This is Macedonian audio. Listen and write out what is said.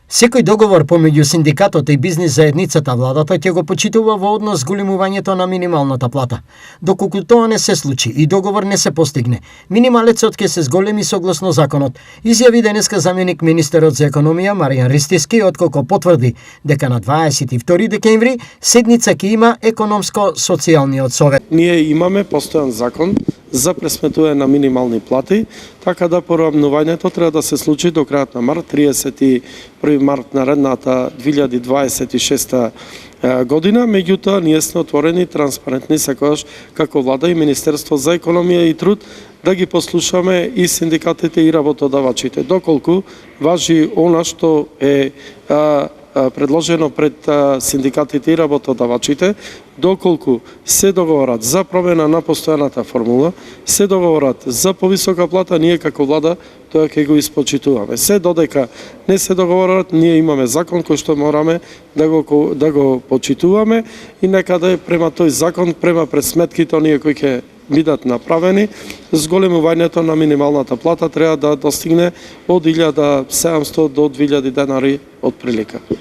Секој договор помеѓу синдикатот и бизнис заедницата владата ќе го почитува во однос големувањето на минималната плата. Доколку тоа не се случи и договор не се постигне, минималецот ќе се зголеми согласно законот, изјави денеска заменик министерот за економија Маријан Ристевски, отколку потврди дека на 22 декември седница ќе има економско-социјалниот совет. Ние имаме постојан закон за пресметување на минимални плати, така да поравнувањето треба да се случи до крајот на март, 31 март наредната 2026 година. Меѓутоа, ние сме отворени и транспарентни секогаш како влада и Министерство за економија и труд да ги послушаме и синдикатите и работодавачите. Доколку важи она што е предложено пред синдикатите и работодавачите, доколку се договорат за промена на постојаната формула, се договорат за повисока плата, ние како влада тоа ќе го испочитуваме. Се додека не се договорат, ние имаме закон кој што мораме да го почитуваме и некаде према тој закон, према пресметките оние кои ќе бидат направени, зголемувањето на минималната плата треба да достигне од 1700 до 2000 денари од прилика.